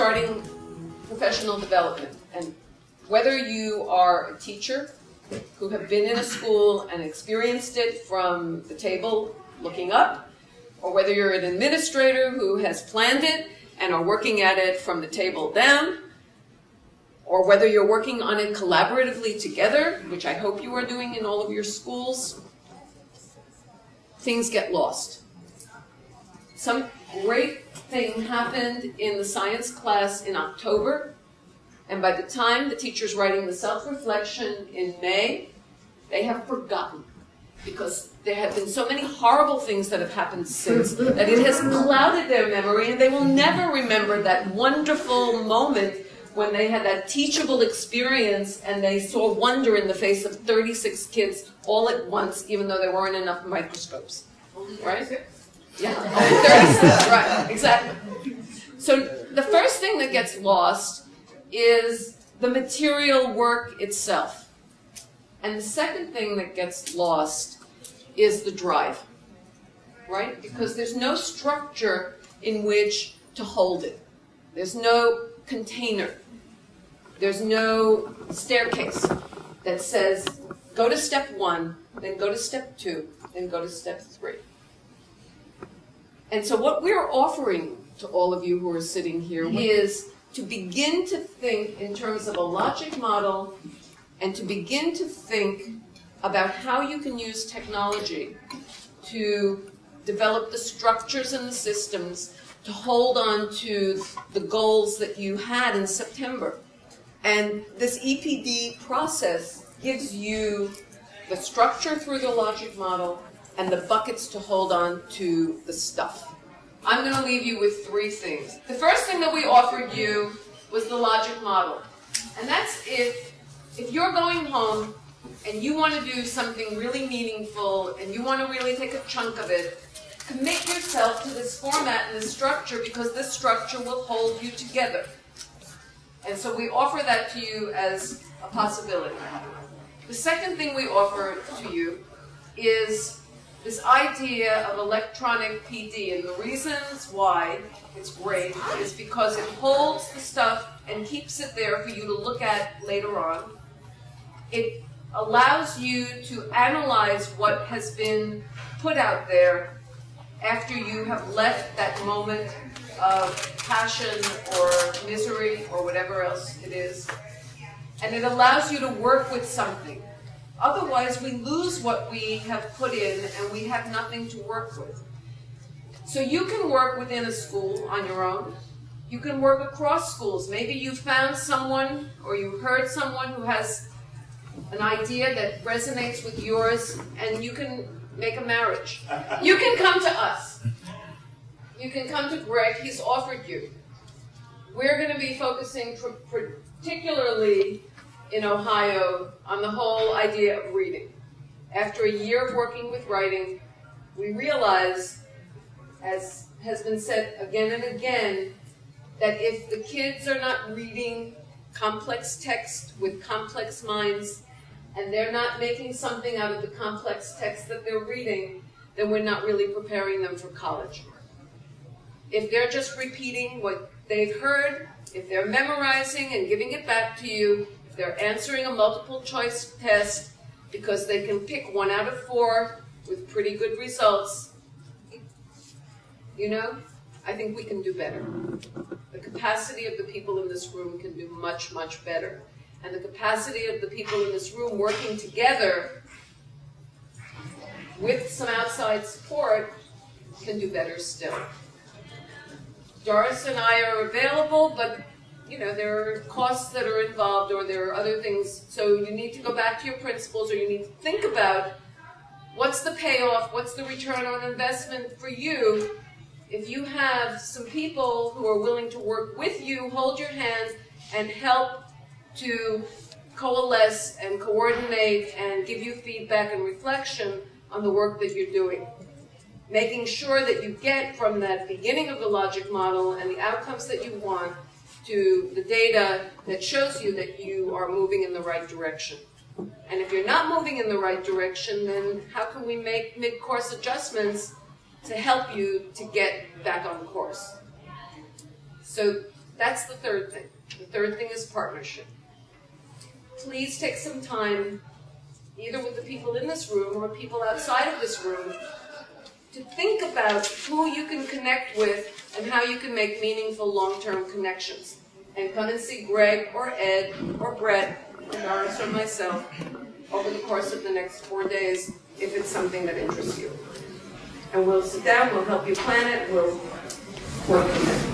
starting professional development. And whether you are a teacher who have been in a school and experienced it from the table looking up, or whether you're an administrator who has planned it and are working at it from the table down, or whether you're working on it collaboratively together, which I hope you are doing in all of your schools, things get lost. Some great thing happened in the science class in October, and by the time the teacher's writing the self-reflection in May, they have forgotten, because there have been so many horrible things that have happened since that it has clouded their memory, and they will never remember that wonderful moment when they had that teachable experience and they saw wonder in the face of 36 kids all at once, even though there weren't enough microscopes. Right? Yeah, 36, right, exactly. So the first thing that gets lost is the material work itself. And the second thing that gets lost is the drive, right? Because there's no structure in which to hold it. There's no container. There's no staircase that says, go to step 1, then go to step 2, then go to step 3. And so what we're offering to all of you who are sitting here is to begin to think in terms of a logic model and to begin to think about how you can use technology to develop the structures and the systems to hold on to the goals that you had in September. And this EPD process gives you the structure through the logic model and the buckets to hold on to the stuff. I'm going to leave you with 3 things. The first thing that we offered you was the logic model. And that's if you're going home and you want to do something really meaningful and you want to really take a chunk of it, commit yourself to this format and this structure, because this structure will hold you together. And so we offer that to you as a possibility. The second thing we offer to you is this idea of electronic PD, and the reasons why it's great is because it holds the stuff and keeps it there for you to look at later on. It allows you to analyze what has been put out there after you have left that moment of passion or misery or whatever else it is. And it allows you to work with something. Otherwise, we lose what we have put in and we have nothing to work with. So you can work within a school on your own. You can work across schools. Maybe you found someone or you heard someone who has an idea that resonates with yours, and you can make a marriage. You can come to us. You can come to Greg. He's offered you. We're going to be focusing particularly in Ohio on the whole idea of reading. After a year of working with writing, we realize, as has been said again and again, that if the kids are not reading complex text with complex minds, and they're not making something out of the complex text that they're reading, then we're not really preparing them for college. If they're just repeating what they've heard, if they're memorizing and giving it back to you, if they're answering a multiple choice test because they can pick 1 out of 4 with pretty good results, I think we can do better. The capacity of the people in this room can do much, much better. And the capacity of the people in this room working together with some outside support can do better still. Doris and I are available, but there are costs that are involved, or there are other things. So you need to go back to your principals, or you need to think about what's the payoff, what's the return on investment for you. If you have some people who are willing to work with you, hold your hand, and help to coalesce and coordinate and give you feedback and reflection on the work that you're doing. Making sure that you get from that beginning of the logic model and the outcomes that you want to the data that shows you that you are moving in the right direction. And if you're not moving in the right direction, then how can we make mid-course adjustments to help you to get back on course? So That's the third thing. The third thing is partnership. Please take some time, either with the people in this room or people outside of this room, to think about who you can connect with and how you can make meaningful long-term connections. And come and see Greg or Ed or Brett or Doris or myself over the course of the next 4 days if it's something that interests you. And we'll sit down, we'll help you plan it, we'll work on it.